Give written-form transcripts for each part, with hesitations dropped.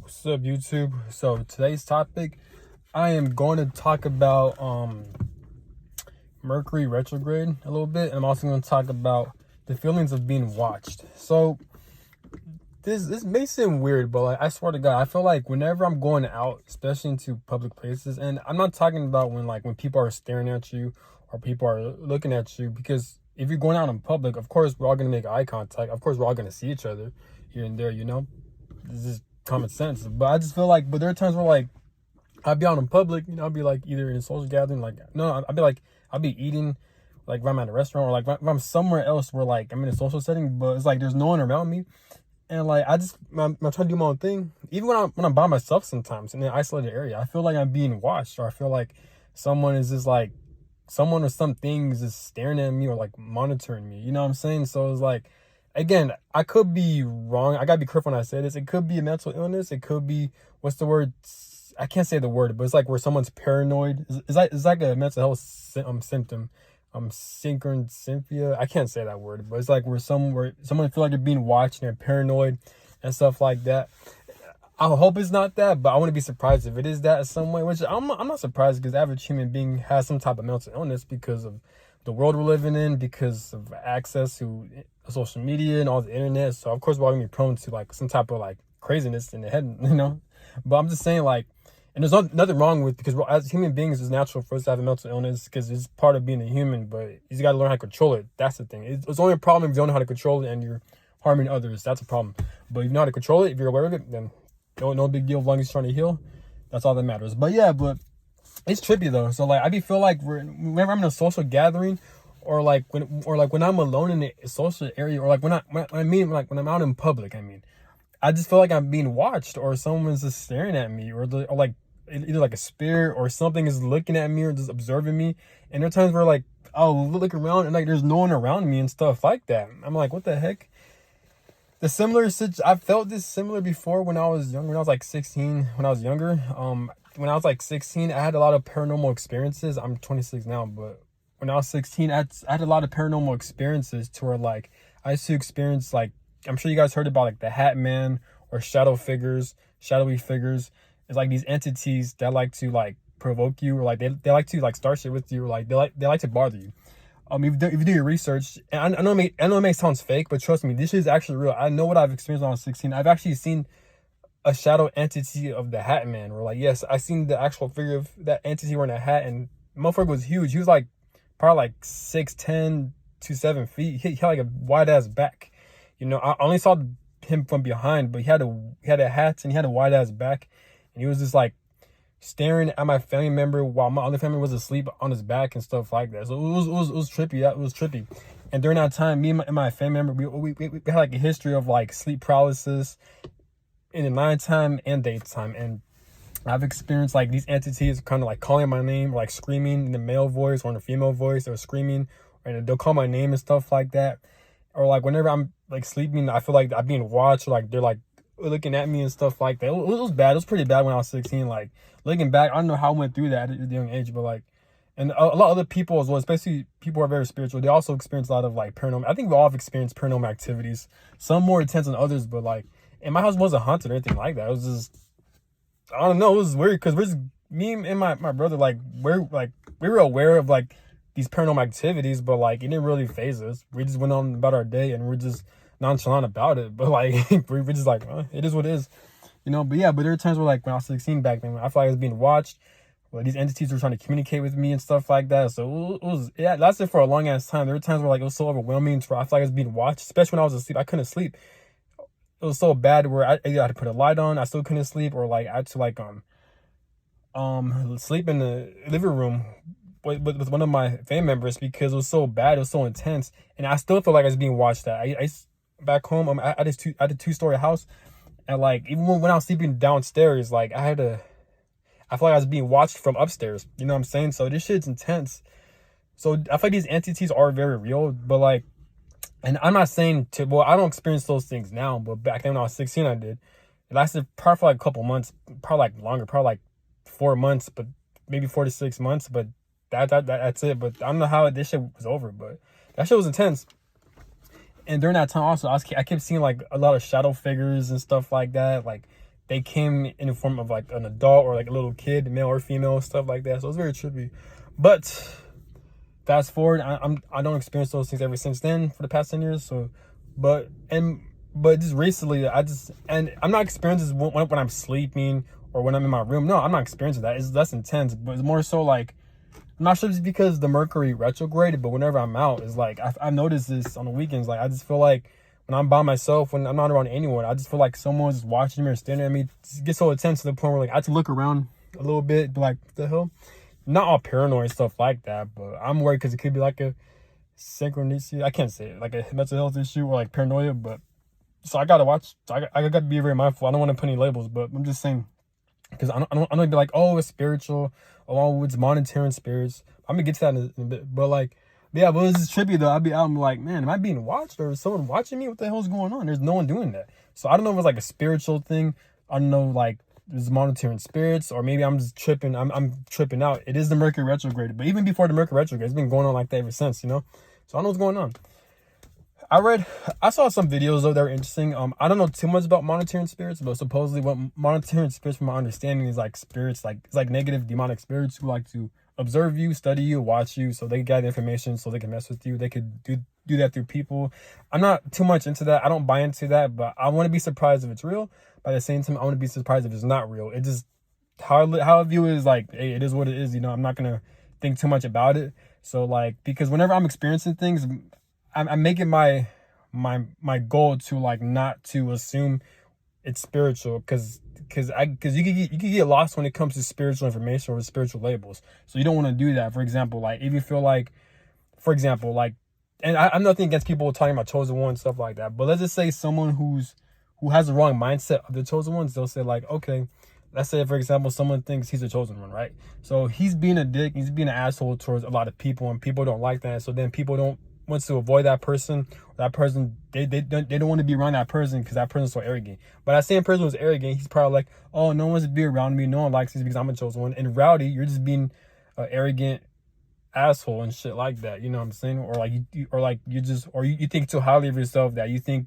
What's up, YouTube? So today's topic, I am going to talk about Mercury retrograde a little bit, and I'm also going to talk about the feelings of being watched. So this may seem weird, but like I swear to God, I feel like whenever I'm going out, especially into public places, and I'm not talking about when people are staring at you or people are looking at you, because if you're going out in public, of course we're all going to make eye contact. Of course we're all going to see each other here and there. This is common sense. But I just feel like, but there are times where like I'll be out in public, I'll be like either in a social gathering, like no, I'll be eating, like if I'm at a restaurant or like if I'm somewhere else where like I'm in a social setting, but it's like there's no one around me, and like I'm trying to do my own thing. Even when I'm by myself sometimes in an isolated area, I feel like I'm being watched, or I feel like someone is just like someone or something is just staring at me or like monitoring me. You know what I'm saying? So it's like, again, I could be wrong. I gotta be careful when I say this. It could be a mental illness. It could be, what's the word? I can't say the word, but it's like where someone's paranoid. It's like a mental health symptom. Synchronicity. I can't say that word, but it's like where someone feel like they're being watched and they're paranoid and stuff like that. I hope it's not that, but I wouldn't be surprised if it is that in some way, which I'm not surprised, because the average human being has some type of mental illness because of the world we're living in, because of access to social media and all the internet. So of course we're all gonna be prone to like some type of like craziness in the head. But I'm just saying, like, and there's nothing wrong with, because as human beings, it's natural for us to have a mental illness because it's part of being a human, but you just gotta learn how to control it. That's the thing. It's only a problem if you don't know how to control it and you're harming others. That's a problem. But if you know how to control it, if you're aware of it, then no big deal. As long as you're trying to heal, that's all that matters. But yeah, but it's trippy though. So like feel like whenever I'm in a social gathering, or like when I'm alone in a social area, or like when I'm out in public, I just feel like I'm being watched, or someone's just staring at me, or like either like a spirit or something is looking at me or just observing me. And there are times where like I'll look around and like there's no one around me and stuff like that. I'm like, what the heck? I felt this similar before when I was young, when I was like 16, when I was younger. When I was like 16, I had a lot of paranormal experiences. I'm 26 now, but when I was 16, I had a lot of paranormal experiences to where like I used to experience, like, I'm sure you guys heard about like the Hat Man or shadowy figures. It's like these entities that like to like provoke you, or like they like to like start shit with you, or like they like to bother you. If you do your research, and I know it may sound fake, but trust me, this is actually real. I know what I've experienced when I was 16. I've actually seen a shadow entity of the Hat Man, where like, yes, I seen the actual figure of that entity wearing a hat, and the motherfucker was huge. He was like probably like 6'10" to 7 feet. He had like a wide ass back. I only saw him from behind, but he had a hat and he had a wide ass back, and he was just like staring at my family member while my other family was asleep on his back and stuff like that. So it was trippy. It was trippy. And during that time, me and my family member, we had like a history of like sleep paralysis in the nighttime and daytime. And I've experienced like these entities kind of like calling my name, or like screaming in the male voice or in the female voice, or screaming, and they'll call my name and stuff like that. Or like whenever I'm like sleeping, I feel like I'm being watched, or like they're like looking at me and stuff like that. It was bad. It was pretty bad when I was 16. Like, looking back, I don't know how I went through that at a young age, but like, and a lot of other people as well, especially people who are very spiritual, they also experience a lot of like paranormal. I think we all have experienced paranormal activities, some more intense than others, but like, and my house wasn't haunted or anything like that. It was just, I don't know, it was weird, because we're just, me and my brother, like, we were aware of like these paranormal activities, but like it didn't really faze us. We just went on about our day and we're just nonchalant about it. But like we're just like, it is what it is. But yeah, but there are times where like when I was 16 back then, I felt like I was being watched. Well, these entities were trying to communicate with me and stuff like that. So it lasted for a long ass time. There were times where like it was so overwhelming, where I felt like I was being watched, especially when I was asleep. I couldn't sleep. It was so bad where I either had to put a light on, I still couldn't sleep, or like I had to like sleep in the living room with one of my family members, because it was so bad, it was so intense, and I still feel like I was being watched. I back home, I had a 2-story house, and like even when I was sleeping downstairs, like I feel like I was being watched from upstairs. You know what I'm saying? So this shit's intense. So I feel like these entities are very real, but like, and I'm not saying I don't experience those things now, but back then when I was 16, I did. It lasted probably for like a couple months, probably like longer, probably like 4 months, but maybe 4 to 6 months. But that's it. But I don't know how this shit was over, but that shit was intense. And during that time also, I kept seeing like a lot of shadow figures and stuff like that, like they came in the form of like an adult or like a little kid, male or female, stuff like that. So it's very trippy. But fast forward, I don't experience those things ever since then for the past 10 years. So, but just recently, and I'm not experiencing this when I'm sleeping or when I'm in my room. No, I'm not experiencing that. It's less intense, but it's more so like, I'm not sure if it's because the mercury retrograded, but whenever I'm out, it's like I noticed this on the weekends. Like I just feel like when I'm by myself, when I'm not around anyone, I just feel like someone's watching me or staring at me. It gets so intense to the point where like I have to look around a little bit, be like, what the hell? Not all paranoid and stuff like that, but I'm worried because it could be like a synchronicity. I can't say it, like a mental health issue or like paranoia. But so I gotta watch. I gotta be very mindful. I don't want to put any labels, but I'm just saying, because I don't be like, oh, it's spiritual, along with monetary spirits. I'm gonna get to that in a bit, but like, yeah, but it's trippy though. I'll be out and be like, man, am I being watched or is someone watching me? What the hell's going on? There's no one doing that. So I don't know if it's like a spiritual thing. I don't know, like there's monetary spirits, or maybe I'm just tripping. I'm tripping out. It is the Mercury retrograde, but even before the Mercury retrograde, it's been going on like that ever since, you know. So I don't know what's going on. I saw some videos though that were interesting. I don't know too much about monetary spirits, but supposedly what monetary spirits, from my understanding, is like spirits, like it's like negative demonic spirits who like to observe you, study you, watch you, so they can gather information, so they can mess with you. They could do that through people. I'm not too much into that. I don't buy into that, but I want to be surprised if it's real. But at the same time, I want to be surprised if it's not real. It just how I view it is like, hey, it is what it is. You know, I'm not gonna think too much about it. So like, because whenever I'm experiencing things, I'm making my goal to like not to assume it's spiritual, because you could get lost when it comes to spiritual information or spiritual labels. So you don't want to do that. For example, like if you feel like, for example, like, and I'm nothing against people talking about chosen one and stuff like that, but let's just say someone who has the wrong mindset of the chosen ones, they'll say like, okay, let's say for example someone thinks he's a chosen one, right? So he's being a dick, he's being an asshole towards a lot of people, and people don't like that. So then people don't wants to avoid that person. That person, they don't want to be around that person because that person's so arrogant. But that same person was arrogant, he's probably like, oh, no one wants to be around me, no one likes me because I'm a chosen one. And rowdy, you're just being an arrogant asshole and shit like that. You know what I'm saying? Or like you think too highly of yourself, that you think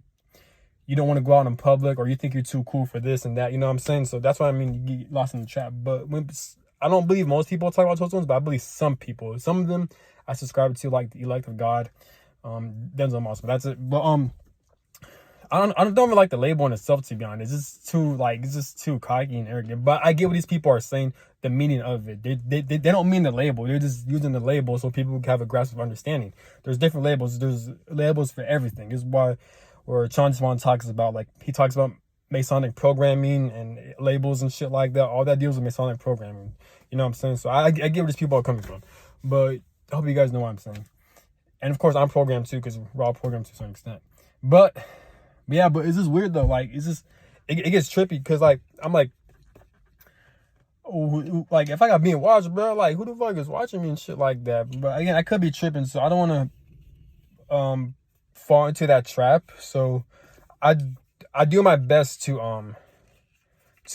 you don't want to go out in public, or you think you're too cool for this and that. You know what I'm saying? So that's what I mean. You get lost in the trap. But I don't believe most people talk about chosen ones, but I believe some people. Some of them I subscribe to, like the elect of God, Denzel Moss. But that's it. But I don't really like the label in itself, to be honest. It's just too cocky and arrogant. But I get what these people are saying, the meaning of it. They don't mean the label. They're just using the label so people can have a grasp of understanding. There's different labels. There's labels for everything. This is why where Sean Swan talks about, like, he talks about Masonic programming and labels and shit like that. All that deals with Masonic programming. You know what I'm saying? So I get where these people are coming from. But I hope you guys know what I'm saying. And of course, I'm programmed too, because we're all programmed to a certain extent. But yeah, but it's just weird though. Like, it's just, it gets trippy, because like, I'm like, oh, like if I got being watched, bro, like who the fuck is watching me and shit like that? But again, I could be tripping, so I don't want to fall into that trap. So I do my best to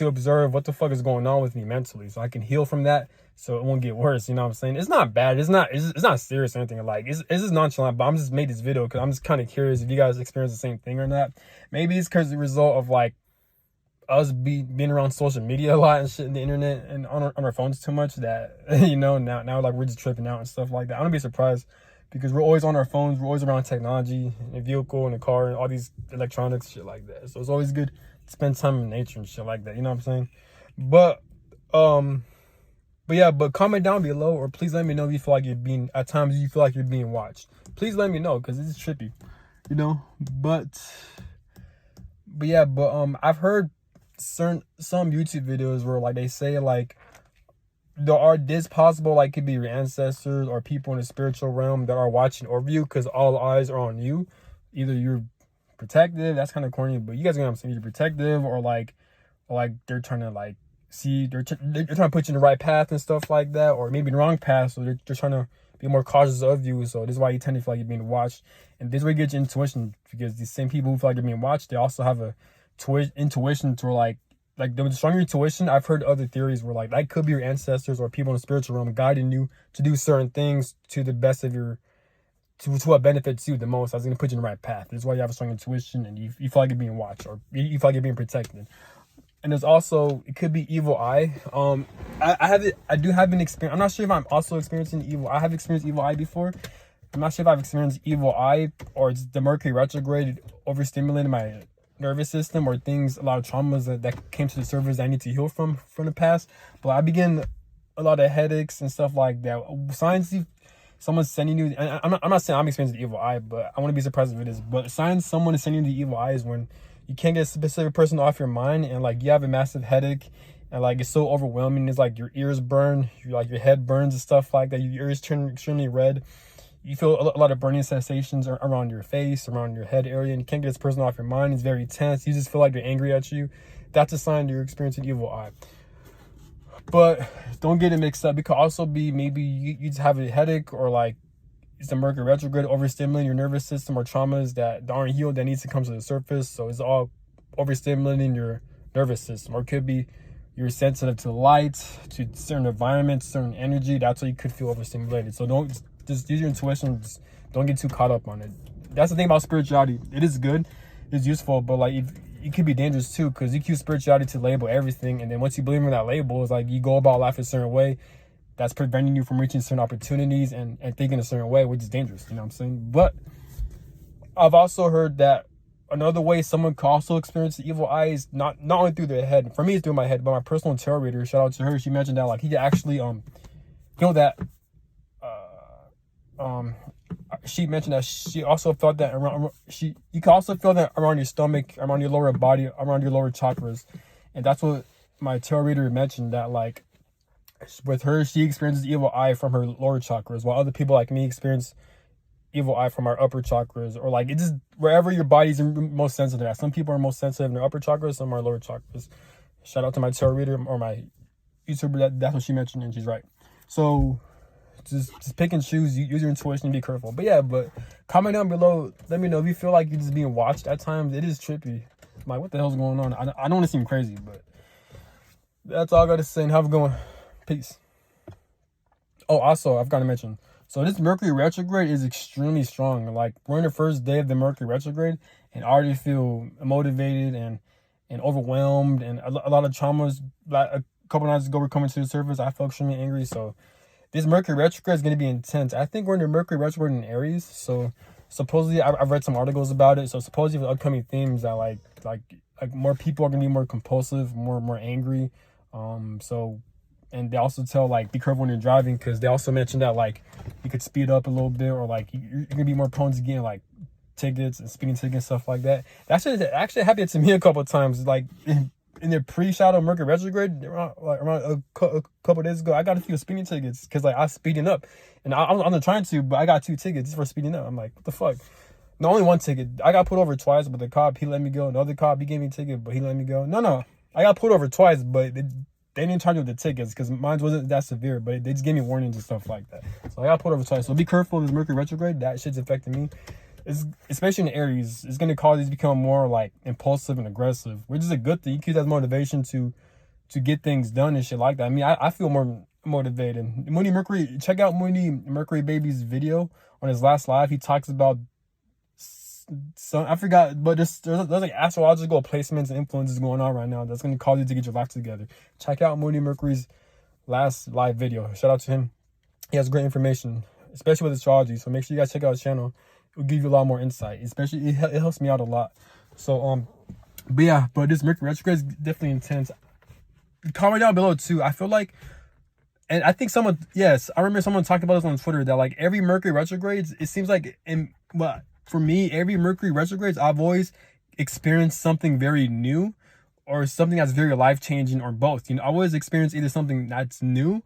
observe what the fuck is going on with me mentally, so I can heal from that, so it won't get worse. You know what I'm saying? It's not bad. It's not serious or anything. Like, it's just nonchalant. But I'm just made this video because I'm just kind of curious if you guys experience the same thing or not. Maybe it's because the result of like us being around social media a lot and shit, in the internet and on our phones too much, that you know, now like we're just tripping out and stuff like that. I don't be surprised, because we're always on our phones, we're always around technology, in a vehicle, in a car, and all these electronics, shit like that. So it's always good to spend time in nature and shit like that. You know what I'm saying? But yeah, but comment down below, or please let me know if you feel like at times you feel like you're being watched. Please let me know, because it's trippy, you know. But yeah, I've heard some YouTube videos where like they say like this possible, like, could be your ancestors or people in the spiritual realm that are watching over you, because all eyes are on you. Either you're protective, that's kind of corny, but you guys know what I'm saying. You're protective, or like they're trying to like see, they're trying to put you in the right path and stuff like that, or maybe the wrong path, so they're trying to be more cautious of you. So this is why you tend to feel like you're being watched. And this is where you get your intuition, because these same people who feel like they're being watched, they also have a intuition to like the stronger intuition. I've heard other theories where like that could be your ancestors or people in the spiritual realm guiding you to do certain things to the best of your, to what benefits you the most. I was going to put you in the right path. This is why you have a strong intuition, and you feel like you're being watched, or you feel like you're being protected. and there's also, it could be evil eye. I do have an experience. I'm not sure if I'm also experiencing evil. I have experienced evil eye before. I'm not sure if I've experienced evil eye or it's the Mercury retrograde overstimulating my nervous system, or things, a lot of traumas that came to the surface that I need to heal from the past. But I begin a lot of headaches and stuff like that. Signs someone's sending you, and I'm not saying I'm experiencing the evil eye, but I want to be surprised if it is. But signs someone is sending you the evil eye is when you can't get a specific person off your mind, and like you have a massive headache, and like it's so overwhelming. It's like your ears burn, your head burns and stuff like that. Your ears turn extremely red. You feel a lot of burning sensations around your face, around your head area, and you can't get this person off your mind. It's very tense. You just feel like they're angry at you. That's a sign that you're experiencing evil eye. But don't get it mixed up. It could also be maybe you just have a headache, or like it's the Mercury retrograde overstimulating your nervous system, or traumas that aren't healed that needs to come to the surface. So it's all overstimulating your nervous system. Or it could be you're sensitive to light, to certain environments, certain energy. That's why you could feel overstimulated. So don't just use your intuition. Just don't get too caught up on it. That's the thing about spirituality. It is good, it's useful, but like it could be dangerous too, because you use spirituality to label everything, and then once you believe in that label, it's like you go about life a certain way that's preventing you from reaching certain opportunities and thinking a certain way, which is dangerous. You know what I'm saying? But I've also heard that another way someone could also experience the evil eye is not only through their head. For me, it's through my head, but my personal tarot reader, shout out to her, she mentioned that like he could actually that she mentioned that she also felt that around you can also feel that around your stomach, around your lower body, around your lower chakras. And that's what my tarot reader mentioned, that like with her, she experiences evil eye from her lower chakras, while other people like me experience evil eye from our upper chakras, or like it just wherever your body's most sensitive at. Some people are most sensitive in their upper chakras, some are lower chakras. Shout out to my tarot reader, or my YouTuber, that's what she mentioned, and she's right. So just pick and choose, use your intuition and be careful. But yeah, comment down below, let me know if you feel like you're just being watched at times. It is trippy. I'm like, what the hell's going on? I don't want to seem crazy, but that's all I gotta say, and have a good one. Peace. Oh, also, I've got to mention, so this Mercury retrograde is extremely strong. Like, we're in the first day of the Mercury retrograde, and I already feel motivated and overwhelmed, and a lot of traumas. Like a couple nights ago, were coming to the surface. I felt extremely angry. So this Mercury retrograde is going to be intense. I think we're in the Mercury retrograde in Aries. So supposedly, I've read some articles about it. So supposedly, the upcoming themes that like more people are going to be more compulsive, more angry. And they also tell like be careful when you're driving, because they also mentioned that like you could speed up a little bit, or like you're gonna be more prone to getting like tickets and speeding tickets, stuff like that. That shit actually happened to me a couple of times. Like in the pre-shadow Mercury retrograde, around a couple of days ago, I got a few speeding tickets because like I was speeding up, and I'm not trying to, but I got 2 tickets for speeding up. I'm like, what the fuck? No, only 1 ticket. I got pulled over twice, but the cop, he let me go. The other cop, he gave me a ticket, but he let me go. No, I got pulled over twice, but they didn't charge me with the tickets because mine wasn't that severe, but they just gave me warnings and stuff like that. So I got pulled over twice. So be careful of this Mercury retrograde. That shit's affecting me. Especially in Aries, it's going to cause you to become more like impulsive and aggressive, which is a good thing. You keep that motivation to get things done and shit like that. I mean, I feel more motivated. And Mooney Mercury, check out Mooney Mercury Baby's video on his last live. He talks about some, I forgot, but there's like astrological placements and influences going on right now that's going to cause you to get your life together. Check out Mooney Mercury's last live video. Shout out to him. He has great information, especially with astrology. So make sure you guys check out his channel. It will give you a lot more insight. Especially, it helps me out a lot. So, but this Mercury retrograde is definitely intense. Comment down below too. I feel like, and I think I remember someone talked about this on Twitter, that like every Mercury retrogrades, it seems like for me, every Mercury retrogrades, I've always experienced something very new, or something that's very life-changing, or both. You know, I always experience either something that's new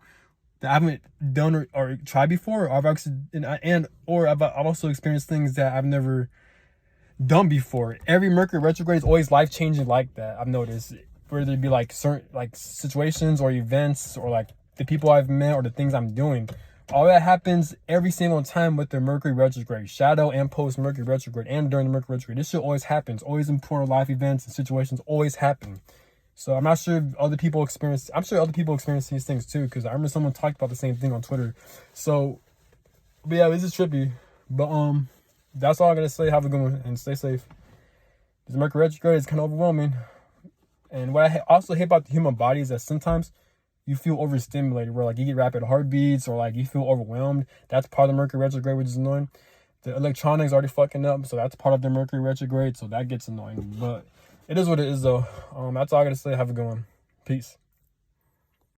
that I haven't done or tried before, or I've also experienced things that I've never done before. Every Mercury retrograde is always life-changing like that. I've noticed, whether it be like certain like situations or events, or like the people I've met, or the things I'm doing. All that happens every single time with the Mercury retrograde, shadow and post Mercury retrograde, and during the Mercury retrograde. This shit always happens. Always important life events and situations always happen. So I'm not sure if other people experience. I'm sure other people experience these things too, because I remember someone talked about the same thing on Twitter. So, but yeah, this is trippy. But that's all I gotta say. Have a good one and stay safe. This Mercury retrograde is kind of overwhelming. And what I also hate about the human body is that sometimes you feel overstimulated, where like you get rapid heartbeats or like you feel overwhelmed. That's part of the Mercury retrograde, which is annoying. The electronics already fucking up, so that's part of the Mercury retrograde, so that gets annoying. But it is what it is, though. That's all I gotta say. Have a good one. Peace.